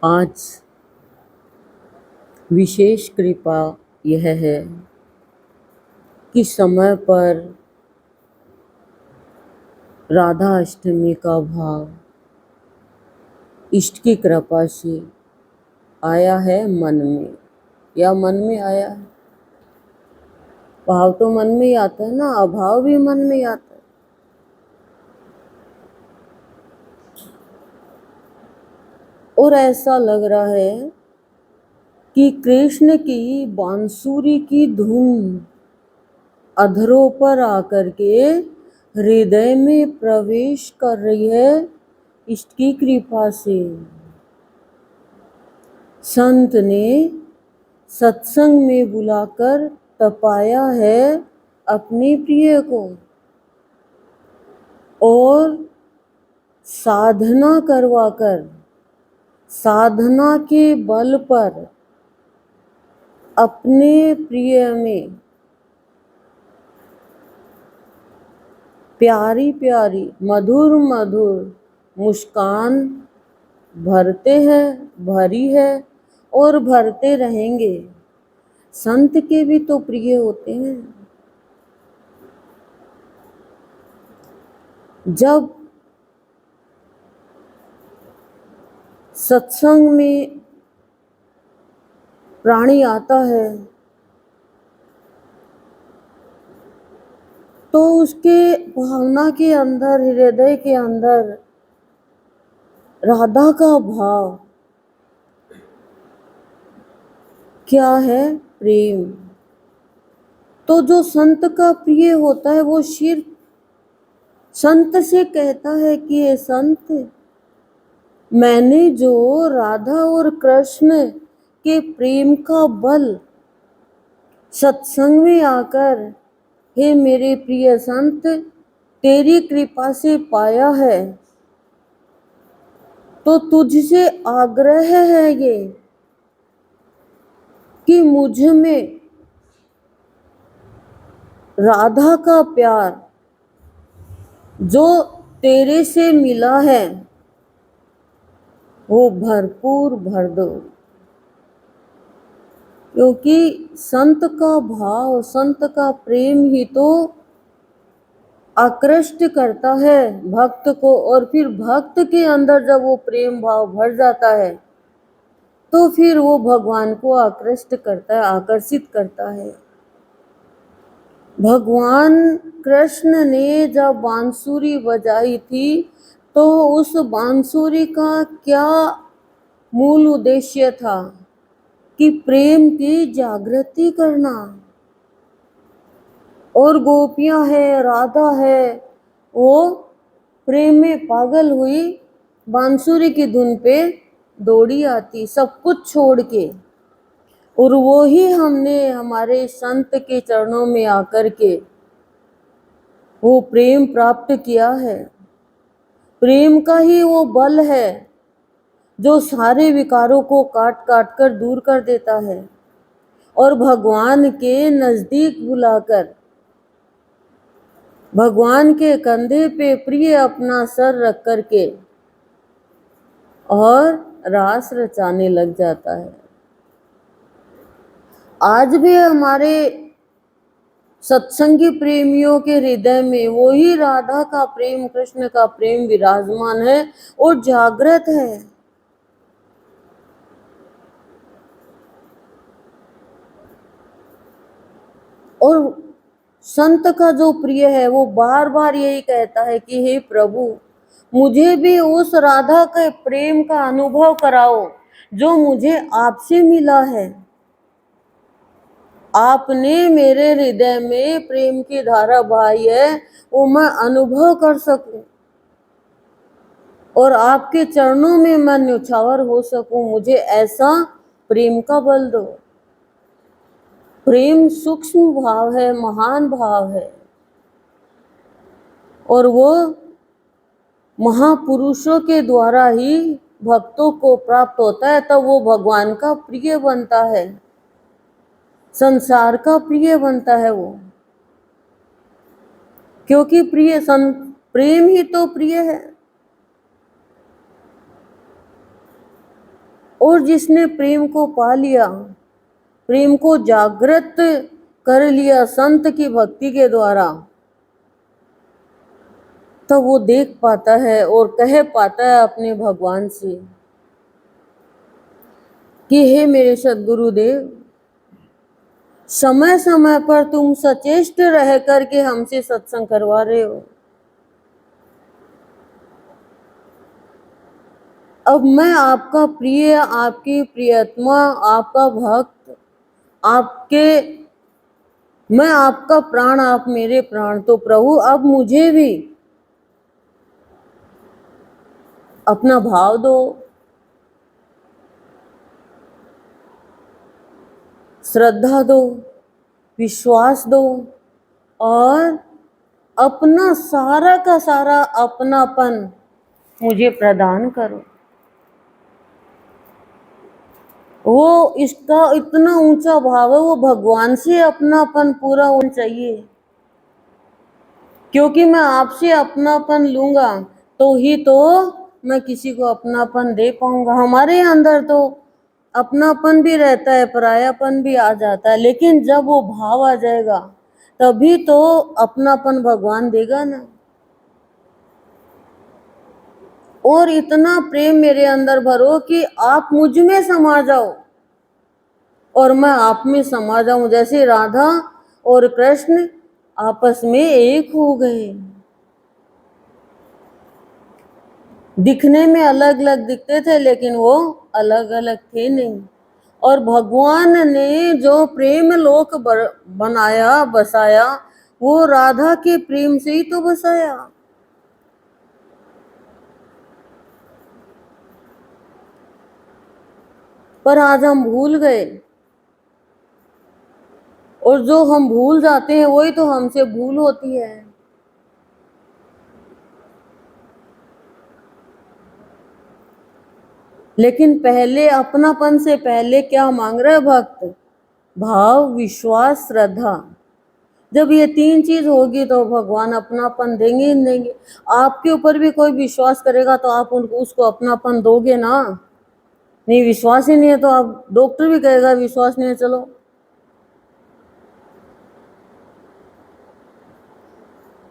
आज विशेष कृपा यह है कि समय पर राधा अष्टमी का भाव इष्ट की कृपा से आया है मन में, या मन में आया है। भाव तो मन में ही आता है ना, अभाव भी मन में ही आता है। और ऐसा लग रहा है कि कृष्ण की बांसुरी की धुन अधरों पर आकर के हृदय में प्रवेश कर रही है इष्ट की कृपा से। संत ने सत्संग में बुलाकर तपाया है अपने प्रिय को, और साधना करवाकर, साधना के बल पर अपने प्रिय में प्यारी प्यारी मधुर मधुर मुस्कान भरते हैं, भरी है और भरते रहेंगे। संत के भी तो प्रिय होते हैं। जब सत्संग में प्राणी आता है तो उसके भावना के अंदर, हृदय के अंदर राधा का भाव क्या है? प्रेम। तो जो संत का प्रिय होता है वो सिर्फ संत से कहता है कि ये संत, मैंने जो राधा और कृष्ण के प्रेम का बल सत्संग में आकर, हे मेरे प्रिय संत, तेरी कृपा से पाया है, तो तुझसे आग्रह है ये कि मुझ में राधा का प्यार जो तेरे से मिला है वो भरपूर भर दो। क्योंकि संत का भाव, संत का प्रेम ही तो आकृष्ट करता है भक्त को, और फिर भक्त के अंदर जब वो प्रेम भाव भर जाता है तो फिर वो भगवान को आकृष्ट करता है, आकर्षित करता है। भगवान कृष्ण ने जब बांसुरी बजाई थी तो उस बांसुरी का क्या मूल उद्देश्य था? कि प्रेम की जागृति करना। और गोपियां है, राधा है, वो प्रेम में पागल हुई, बांसुरी की धुन पे दौड़ी आती सब कुछ छोड़ के। और वो ही हमने हमारे संत के चरणों में आकर के वो प्रेम प्राप्त किया है। प्रेम का ही वो बल है जो सारे विकारों को काट काट कर दूर कर देता है और भगवान के नजदीक बुलाकर, भगवान के कंधे पे प्रिय अपना सर रख करके और रास रचाने लग जाता है। आज भी हमारे सत्संगी प्रेमियों के हृदय में वही राधा का प्रेम, कृष्ण का प्रेम विराजमान है और जागृत है। और संत का जो प्रिय है वो बार बार यही कहता है कि हे प्रभु, मुझे भी उस राधा के प्रेम का अनुभव कराओ जो मुझे आपसे मिला है। आपने मेरे हृदय में प्रेम की धारा बहाई है, वो मैं अनुभव कर सकूं और आपके चरणों में मैं न्यौछावर हो सकूं। मुझे ऐसा प्रेम का बल दो। प्रेम सूक्ष्म भाव है, महान भाव है, और वो महापुरुषों के द्वारा ही भक्तों को प्राप्त होता है, तब वो भगवान का प्रिय बनता है, संसार का प्रिय बनता है वो। क्योंकि प्रेम ही तो प्रिय है। और जिसने प्रेम को पा लिया, प्रेम को जागृत कर लिया संत की भक्ति के द्वारा, तब वो देख पाता है और कह पाता है अपने भगवान से कि हे मेरे सद्गुरुदेव, समय समय पर तुम सचेष्ट रह करके हमसे सत्संग करवा रहे हो। अब मैं आपका प्रिय, आपकी प्रियतमा, आपका भक्त, मैं आपका प्राण, आप मेरे प्राण। तो प्रभु अब मुझे भी अपना भाव दो, श्रद्धा दो, विश्वास दो और अपना सारा का सारा अपनापन मुझे प्रदान करो। वो इसका इतना ऊंचा भाव है, वो भगवान से अपनापन पूरा होना चाहिए, क्योंकि मैं आपसे अपनापन लूंगा तो ही तो मैं किसी को अपनापन दे पाऊंगा। हमारे अंदर तो अपनापन भी रहता है, परायापन भी आ जाता है, लेकिन जब वो भाव आ जाएगा तभी तो अपनापन भगवान देगा ना। और इतना प्रेम मेरे अंदर भरो कि आप मुझ में समा जाओ और मैं आप में समा जाऊं, जैसे राधा और कृष्ण आपस में एक हो गए। दिखने में अलग अलग दिखते थे लेकिन वो अलग अलग थे नहीं। और भगवान ने जो प्रेम लोक बनाया, बसाया, वो राधा के प्रेम से ही तो बसाया। पर आज हम भूल गए, और जो हम भूल जाते हैं वही तो हमसे भूल होती है। लेकिन पहले अपनापन से पहले क्या मांग रहा है भक्त? भाव, विश्वास, श्रद्धा। जब ये तीन चीज होगी तो भगवान अपनापन देंगे ही देंगे। आपके ऊपर भी कोई विश्वास करेगा तो आप उसको अपनापन दोगे ना। नहीं, विश्वास ही नहीं है तो आप, डॉक्टर भी कहेगा विश्वास नहीं है, चलो।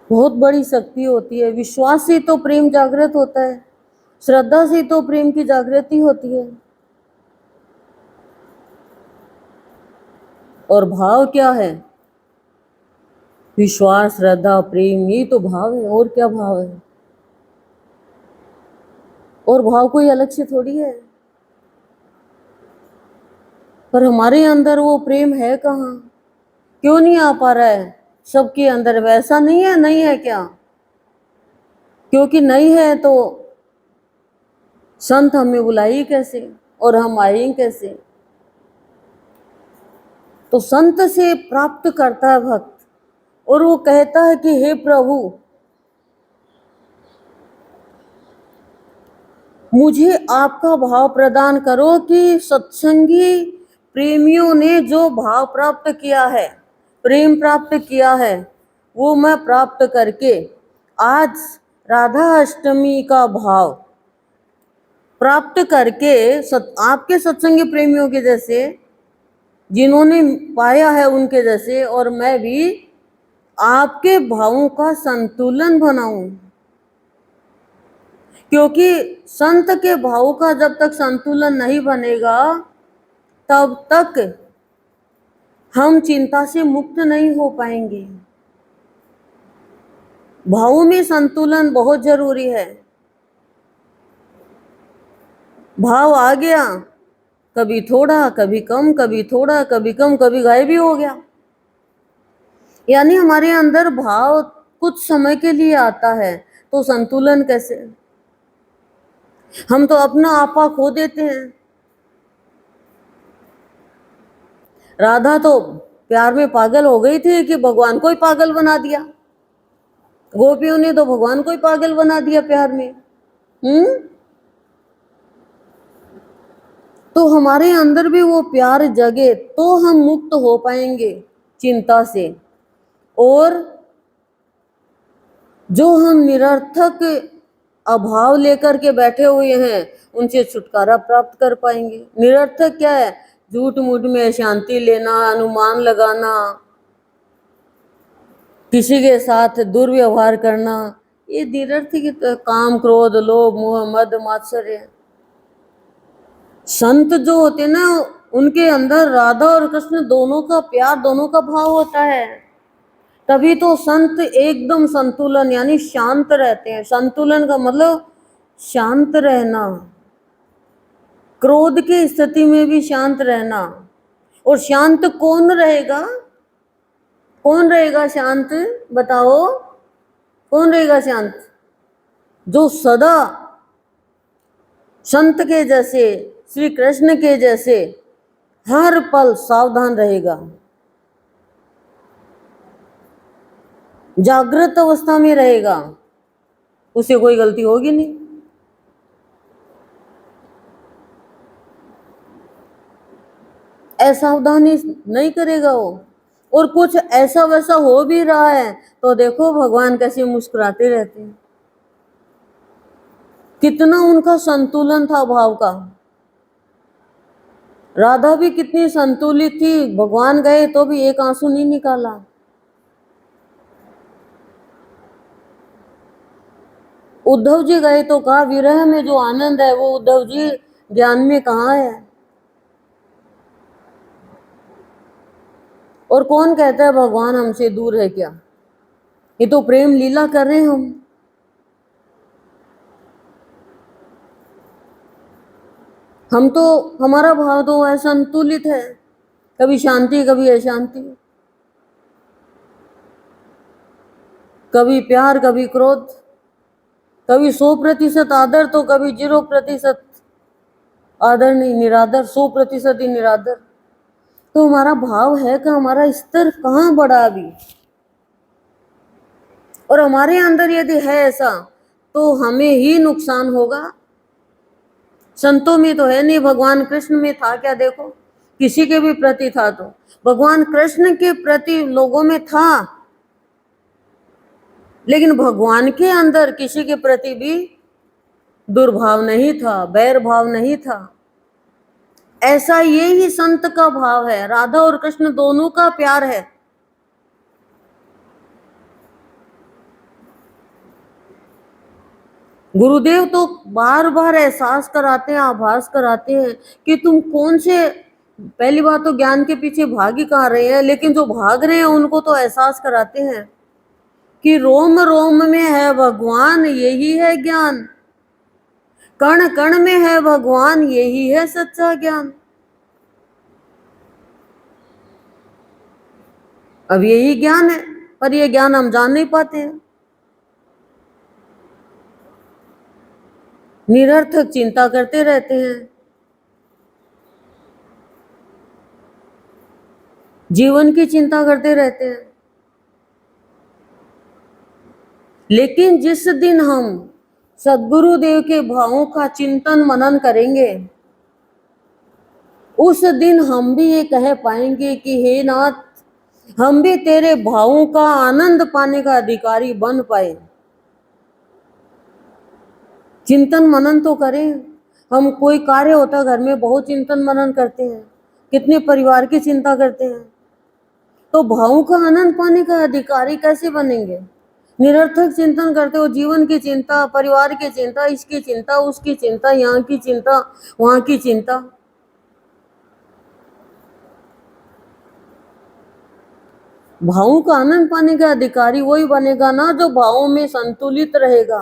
बहुत बड़ी शक्ति होती है। विश्वास से तो प्रेम जागृत होता है, श्रद्धा से तो प्रेम की जागृति होती है। और भाव क्या है? विश्वास, श्रद्धा, प्रेम, ये तो भाव है। और क्या भाव है? और भाव कोई अलग से थोड़ी है। पर हमारे अंदर वो प्रेम है कहाँ? क्यों नहीं आ पा रहा है सबके अंदर? वैसा नहीं है, नहीं है क्या? क्योंकि नहीं है तो संत हमें बुलाइए कैसे और हम आएंगे कैसे? तो संत से प्राप्त करता है भक्त, और वो कहता है कि हे प्रभु, मुझे आपका भाव प्रदान करो कि सत्संगी प्रेमियों ने जो भाव प्राप्त किया है, प्रेम प्राप्त किया है, वो मैं प्राप्त करके आज राधा अष्टमी का भाव प्राप्त करके आपके सत्संगी प्रेमियों के जैसे, जिन्होंने पाया है उनके जैसे, और मैं भी आपके भावों का संतुलन बनाऊं। क्योंकि संत के भाव का जब तक संतुलन नहीं बनेगा तब तक हम चिंता से मुक्त नहीं हो पाएंगे। भावों में संतुलन बहुत जरूरी है। भाव आ गया, कभी थोड़ा, कभी कम, कभी थोड़ा, कभी कम, कभी गायब भी हो गया। यानी हमारे अंदर भाव कुछ समय के लिए आता है, तो संतुलन कैसे? हम तो अपना आपा खो देते हैं। राधा तो प्यार में पागल हो गई थी कि भगवान को ही पागल बना दिया। गोपियों ने तो भगवान को ही पागल बना दिया प्यार में। तो हमारे अंदर भी वो प्यार जगे तो हम मुक्त हो पाएंगे चिंता से। और जो हम निरर्थक अभाव लेकर के बैठे हुए हैं उनसे छुटकारा प्राप्त कर पाएंगे। निरर्थक क्या है? झूठ मूठ में शांति लेना, अनुमान लगाना, किसी के साथ दुर्व्यवहार करना, ये निरर्थक काम, क्रोध, लोभ, मोह, मद, मात्सर्य। संत जो होते ना, उनके अंदर राधा और कृष्ण दोनों का प्यार, दोनों का भाव होता है। तभी तो संत एकदम संतुलन यानी शांत रहते हैं। संतुलन का मतलब शांत रहना, क्रोध की स्थिति में भी शांत रहना। और शांत कौन रहेगा? कौन रहेगा शांत? बताओ, कौन रहेगा शांत? जो सदा संत के जैसे, श्री कृष्ण के जैसे हर पल सावधान रहेगा, जागृत अवस्था में रहेगा, उसे कोई गलती होगी नहीं। असावधानी नहीं करेगा वो। और कुछ ऐसा वैसा हो भी रहा है तो देखो भगवान कैसे मुस्कुराते रहते हैं। कितना उनका संतुलन था भाव का। राधा भी कितनी संतुलित थी, भगवान गए तो भी एक आंसू नहीं निकाला। उद्धव जी गए तो कहा विरह में जो आनंद है वो उद्धव जी ज्ञान में कहाँ है। और कौन कहता है भगवान हमसे दूर है? क्या ये तो प्रेम लीला कर रहे हैं हम तो, हमारा भाव तो असंतुलित है, कभी शांति कभी अशांति, कभी प्यार कभी क्रोध, कभी 100% आदर तो कभी 0% आदर नहीं, निरादर, 100% ही निरादर। तो हमारा भाव है कि हमारा स्तर कहाँ बढ़ा अभी? और हमारे अंदर यदि है ऐसा तो हमें ही नुकसान होगा। संतों में तो है नहीं, भगवान कृष्ण में था क्या? देखो, किसी के भी प्रति था तो भगवान कृष्ण के प्रति लोगों में था, लेकिन भगवान के अंदर किसी के प्रति भी दुर्भाव नहीं था, बैर भाव नहीं था। ऐसा ये ही संत का भाव है। राधा और कृष्ण दोनों का प्यार है। गुरुदेव तो बार बार एहसास कराते हैं, आभास कराते हैं कि तुम कौन से, पहली बात तो ज्ञान के पीछे भाग ही कहाँ रहे हैं, लेकिन जो भाग रहे हैं उनको तो एहसास कराते हैं कि रोम रोम में है भगवान, यही है ज्ञान। कण कण में है भगवान, यही है सच्चा ज्ञान। अब यही ज्ञान है, पर यह ज्ञान हम जान नहीं पाते हैं। निरर्थक चिंता करते रहते हैं, जीवन की चिंता करते रहते हैं। लेकिन जिस दिन हम सद्गुरुदेव के भावों का चिंतन मनन करेंगे, उस दिन हम भी ये कह पाएंगे कि हे नाथ, हम भी तेरे भावों का आनंद पाने का अधिकारी बन पाए। चिंतन मनन तो करें। हम कोई कार्य होता घर में, बहुत चिंतन मनन करते हैं, कितने परिवार की चिंता करते हैं, तो भावों का आनंद पाने का अधिकारी कैसे बनेंगे? निरर्थक चिंतन करते हो, जीवन की चिंता, परिवार की चिंता, इसकी चिंता, उसकी चिंता, यहाँ की चिंता, वहां की चिंता। भावों का आनंद पाने का अधिकारी वही बनेगा ना जो भावों में संतुलित रहेगा।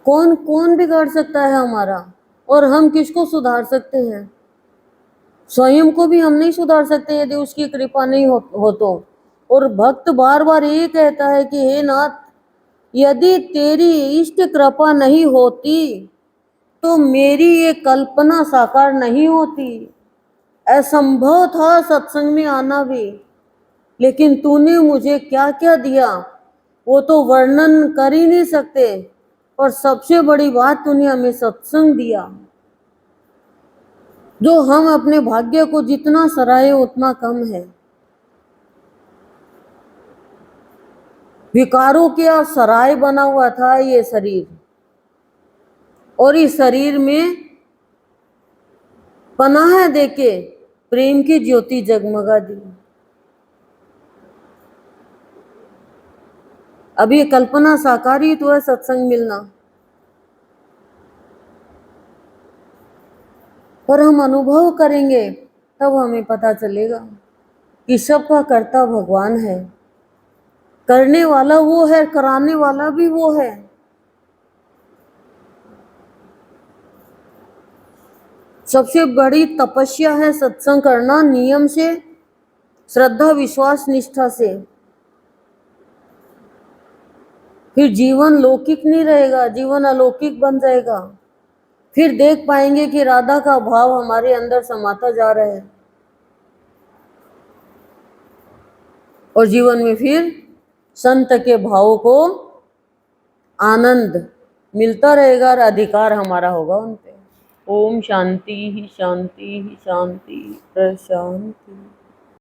कौन कौन बिगाड़ सकता है हमारा? और हम किसको सुधार सकते हैं? स्वयं को भी हम नहीं सुधार सकते यदि उसकी कृपा नहीं हो तो। और भक्त बार बार ये कहता है कि हे नाथ, यदि तेरी इष्ट कृपा नहीं होती तो मेरी ये कल्पना साकार नहीं होती। असंभव था सत्संग में आना भी, लेकिन तूने मुझे क्या क्या दिया वो तो वर्णन कर ही नहीं सकते। और सबसे बड़ी बात, तूने हमें सत्संग दिया, जो हम अपने भाग्य को जितना सराहे उतना कम है। विकारों का सराय बना हुआ था ये शरीर, और इस शरीर में पनाह देके प्रेम की ज्योति जगमगा दी। अब ये कल्पना साकारी तो है सत्संग मिलना, पर हम अनुभव करेंगे तब हमें पता चलेगा कि सबका कर्ता भगवान है, करने वाला वो है, कराने वाला भी वो है। सबसे बड़ी तपस्या है सत्संग करना, नियम से, श्रद्धा विश्वास निष्ठा से। फिर जीवन लौकिक नहीं रहेगा, जीवन अलौकिक बन जाएगा। फिर देख पाएंगे कि राधा का भाव हमारे अंदर समाता जा रहा है, और जीवन में फिर संत के भाव को आनंद मिलता रहेगा और अधिकार हमारा होगा उन पे। ओम शांति ही शांति ही शांति प्रशांति।